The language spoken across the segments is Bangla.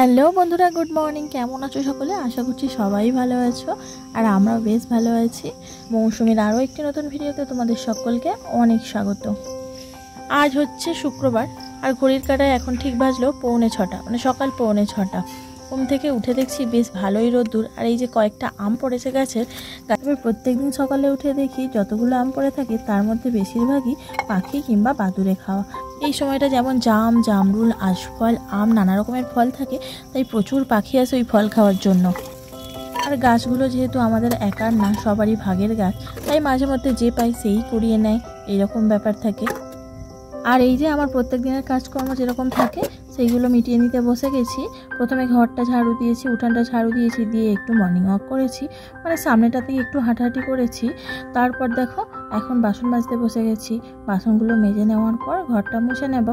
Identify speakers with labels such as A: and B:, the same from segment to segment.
A: হ্যালো বন্ধুরা, গুড মর্নিং। কেমন আছো সকলে? আশা করছি সবাই ভালো আছো, আর আমরাও বেশ ভালো আছি। মৌসুমীর আরও একটি নতুন ভিডিওতে তোমাদের সকলকে অনেক স্বাগত। আজ হচ্ছে শুক্রবার, আর ঘড়ির কাঁটায় এখন ঠিক বাজলো 6:45, মানে সকাল 6:45। ঘুম থেকে উঠে দেখছি বেশ ভালোই রোদ্দুর, আর এই যে কয়েকটা আম পড়েছে গাছের। প্রত্যেক দিন সকালে উঠে দেখি যতগুলো আম পড়ে থাকে তার মধ্যে বেশিরভাগই পাখি কিংবা বাদুড়ে খাওয়া। এই সময়টা যেমন জাম, জামরুল, আশফল, আম, নানা রকমের ফল থাকে, তাই প্রচুর পাখি আসে ওই ফল খাওয়ার জন্য। আর গাছগুলো যেহেতু আমাদের একার না, সবারই ভাগের গাছ, তাই মাঝে মধ্যে যে পাই সেই কুড়িয়ে নেয়, এইরকম ব্যাপার থাকে। আর এই যে আমার প্রত্যেক দিনের কাজকর্ম যেরকম থাকে সেইগুলো মিটিয়ে নিতে বসে গেছি। প্রথমে ঘরটা ঝাড়ু দিয়েছি, উঠানটা ঝাড়ু দিয়েছি, দিয়ে একটু মর্নিং ওয়াক করেছি, মানে সামনেটাতেই একটু হাঁটাহাঁটি করেছি। তারপর দেখো এখন বাসন মাজতে বসে গেছি। বাসনগুলো মেজে নেওয়ার পর ঘরটা মুছে নেব,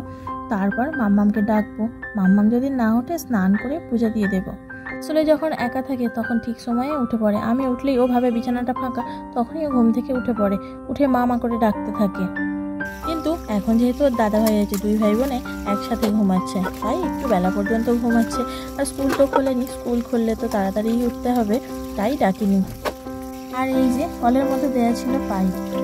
A: তারপর মাম্মামকে ডাকবো। মাম্মাম যদি না ওঠে স্নান করে পূজা দিয়ে দেবো। আসলে যখন একা থাকে তখন ঠিক সময়ে উঠে পড়ে। আমি উঠলেই ও ভাবে বিছানাটা ফাঁকা, তখনই ও ঘুম থেকে উঠে পড়ে, উঠে মা করে ডাকতে থাকে। কিন্তু এখন যেহেতু ওর দাদা ভাই আছে, দুই ভাই বোনে একসাথে ঘুমাচ্ছে, তাই একটু বেলা পর্যন্ত ঘুমাচ্ছে। আর স্কুল তো খোলেনি, স্কুল খুললে তো তাড়াতাড়ি উঠতে হবে, তাই ডাকিনি। আর এই যে কলের মধ্যে দেওয়া ছিল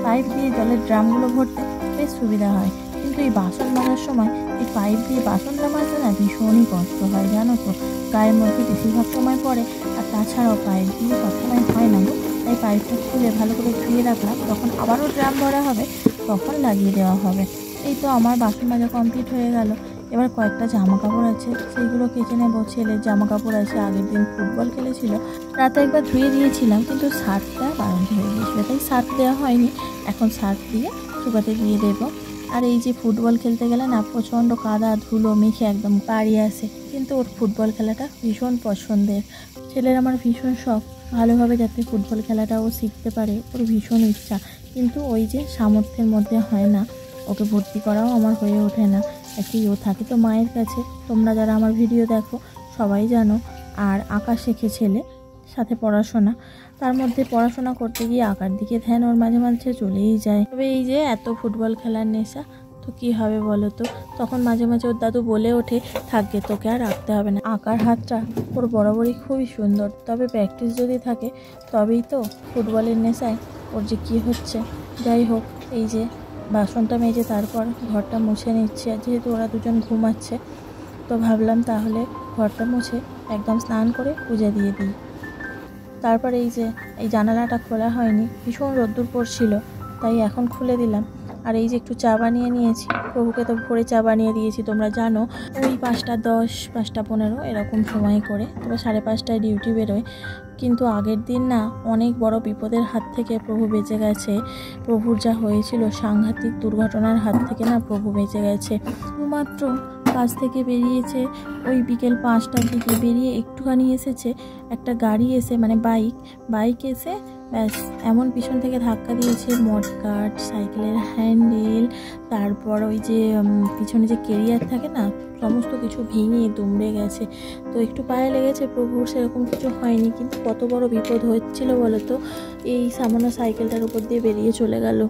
A: পাইপ দিয়ে জলের ড্রামগুলো ভরতে বেশ সুবিধা হয়। কিন্তু এই বাসন মাজার সময় এই পাইপ দিয়ে বাসনটা মাজতে না ভীষণই কষ্ট হয়, জানো তো। গায়ের মধ্যে বেশিরভাগ সময় পড়ে, আর তাছাড়াও পাইপ দিয়ে সবসময় হয় না গো। তাই পাইপটা খুলে ভালো করে ধুয়ে রাখলাম, যখন আবারও ড্রাম ভরা হবে তখন লাগিয়ে দেওয়া হবে। এই তো আমার বাসন মাজা কমপ্লিট হয়ে গেল। এবার কয়েকটা জামা কাপড় আছে, সেইগুলো কেচে নেবো। ছেলের জামা কাপড় আছে, আগের দিন ফুটবল খেলেছিল, রাতে একবার ধুয়ে দিয়েছিলাম, কিন্তু সার্ফটা বারণ হয়ে গিয়েছিলো, তাই সার্ফ দেওয়া হয়নি। এখন সার্ফ দিয়ে শুকাতে দিয়ে দেবো। আর এই যে ফুটবল খেলতে গেলে না প্রচণ্ড কাদা ধুলো মেখে একদম বাড়ি আসে, কিন্তু ওর ফুটবল খেলাটা ভীষণ পছন্দের। ছেলের আমার ভীষণ শখ ভালোভাবে যাতে ফুটবল খেলাটা ও শিখতে পারে, ওর ভীষণ ইচ্ছা, কিন্তু ওই যে সামর্থ্যের মধ্যে হয় না, ওকে ভর্তি করাও আমার হয়ে ওঠে না। একই ও থাকে তো মায়ের কাছে, তোমরা যারা আমার ভিডিও দেখো সবাই জানো। আর আঁকা শেখে ছেলে, সাথে পড়াশোনা, তার মধ্যে পড়াশোনা করতে গিয়ে আঁকার দিকে ধ্যান ওর মাঝে মাঝে চলেই যায়। তবে এই যে এত ফুটবল খেলার নেশা, তো কী হবে বলো তো। তখন মাঝে মাঝে ওর দাদু বলে ওঠে, থাকবে তোকে আর রাখতে হবে না। আঁকার হাতটা ওর বরাবরই খুবই সুন্দর, তবে প্র্যাকটিস যদি থাকে তবেই তো। ফুটবলের নেশায় ওর যে কী হচ্ছে। যাই হোক, এই যে বাসনটা মেজে তারপর ঘরটা মুছে নিচ্ছে, যেহেতু ওরা দুজন ঘুমাচ্ছে, তো ভাবলাম তাহলে ঘরটা মুছে একদম স্নান করে পূজা দিয়ে দিই। তারপর এই যে এই জানালাটা খোলা হয়নি, ভীষণ রোদ্দুর পড়ছিল, তাই এখন খুলে দিলাম। আর এই যে একটু চা বানিয়ে নিয়েছি, প্রভুকে তো ভোরে চা বানিয়ে দিয়েছি, তোমরা জানো। ওই 5:10, 5:15 এরকম সময় করে, তবে 5:30টায় ডিউটি বেরোয়। কিন্তু আগের দিন না অনেক বড় বিপদের হাত থেকে প্রভু বেঁচে গেছে। প্রভুর যা হয়েছিল সাংঘাতিক দুর্ঘটনার হাত থেকে না প্রভু বেঁচে গেছে। শুধুমাত্র কাজ থেকে বেরিয়েছে ওই বিকেল 5টার দিকে, বেরিয়ে একটুখানি এসেছে, একটা গাড়ি এসে, মানে বাইক এসে ব্যাস এমন পিছন থেকে ধাক্কা দিয়েছে, মডগার্ড, সাইকেলের হ্যান্ডেল, তারপর ওই যে পিছনে যে কেরিয়ার থাকে না, সমস্ত কিছু ভেঙে দুমড়ে গেছে। তো একটু পায়ে লেগেছে, প্রভুর সেরকম কিছু হয়নি, কিন্তু কত বড় বিপদ হচ্ছিল বলো তো। এই সামান্য সাইকেলটার উপর দিয়ে বেরিয়ে চলে গেল।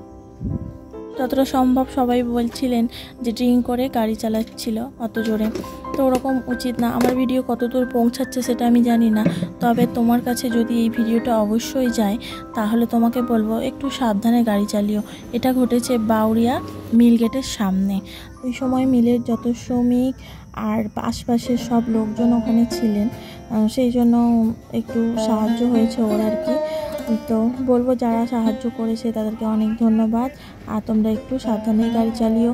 A: যতটা সম্ভব সবাই বলছিলেন যে ড্রিঙ্ক করে গাড়ি চালাচ্ছিল অত জোরে, তো ওরকম উচিত না। আমার ভিডিও কত দূর পৌঁছাচ্ছে সেটা আমি জানি না, তবে তোমার কাছে যদি এই ভিডিওটা অবশ্যই যায় তাহলে তোমাকে বলবো একটু সাবধানে গাড়ি চালিও। এটা ঘটেছে বাউরিয়া মিল গেটের সামনে। ওই সময় মিলের যত শ্রমিক আর আশপাশের সব লোকজন ওখানে ছিলেন, সেই জন্য একটু সাহায্য হয়েছে ওর আর কি। তো বলবো যারা সাহায্য করেছে তাদেরকে অনেক ধন্যবাদ, আর তোমরা একটু সাবধানে গাড়ি চালিও।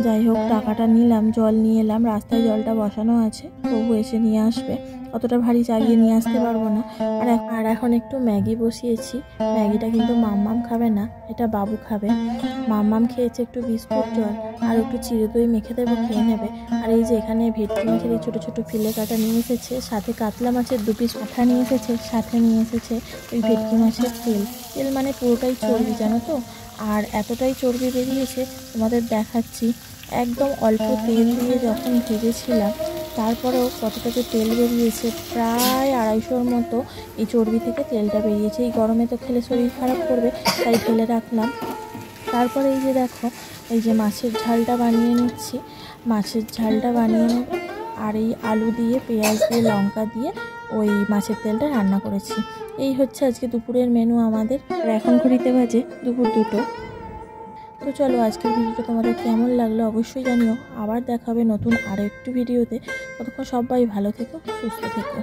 A: যাই হোক, টাকাটা নিলাম, জল নিয়ে এলাম, রাস্তায় জলটা বসানো আছে, প্রভু এসে নিয়ে আসবে, অতটা ভারী চাগিয়ে নিয়ে আসতে পারবো না। আর এখন একটু ম্যাগি বসিয়েছি। ম্যাগিটা কিন্তু মাম্মাম খাবে না, এটা বাবু খাবে। মাম্মাম খেয়েছে একটু বিস্কুট, জল আর একটু চিড়ে দই মেখে দেবো, খেয়ে নেবে। আর এই যে এখানে ভেটকি মাছের এই ছোটো ছোটো ফিলে কাটা নিয়ে এসেছে, সাথে কাতলা মাছের 2 পিস কাঁঠা নিয়ে এসেছে, সাথে নিয়ে এসেছে ওই ভেটকি মাছের তেল মানে পুরোটাই চর্বি, জানো তো। আর এতটাই চর্বি বেরিয়েছে তোমাদের দেখাচ্ছি। একদম অল্প তেল দিয়ে যখন ভেজেছিলাম, তারপরেও কতটা যে তেল বেরিয়েছে, প্রায় 250-র মতো এই চর্বি থেকে তেলটা বেরিয়েছে। এই গরমে তো খেলে শরীর খারাপ করবে, তাই ফেলে রাখলাম। তারপরে এই যে দেখো, এই যে মাছের ঝালটা বানিয়ে নিচ্ছি। মাছের ঝালটা বানিয়ে নেব, আর এই আলু দিয়ে, পেঁয়াজ দিয়ে, লঙ্কা দিয়ে ওই মাছের তেলটা রান্না করেছি। এই হচ্ছে আজকে দুপুরের মেনু আমাদের। আর এখন ঘড়িতে বাজে দুপুর 2টো। তো চলো, আজকের ভিডিওটা তোমাদের কেমন লাগলো অবশ্যই জানিও। আবার দেখা হবে নতুন আরও একটু ভিডিওতে। ততক্ষণ সবাই ভালো থেকো, সুস্থ থেকো।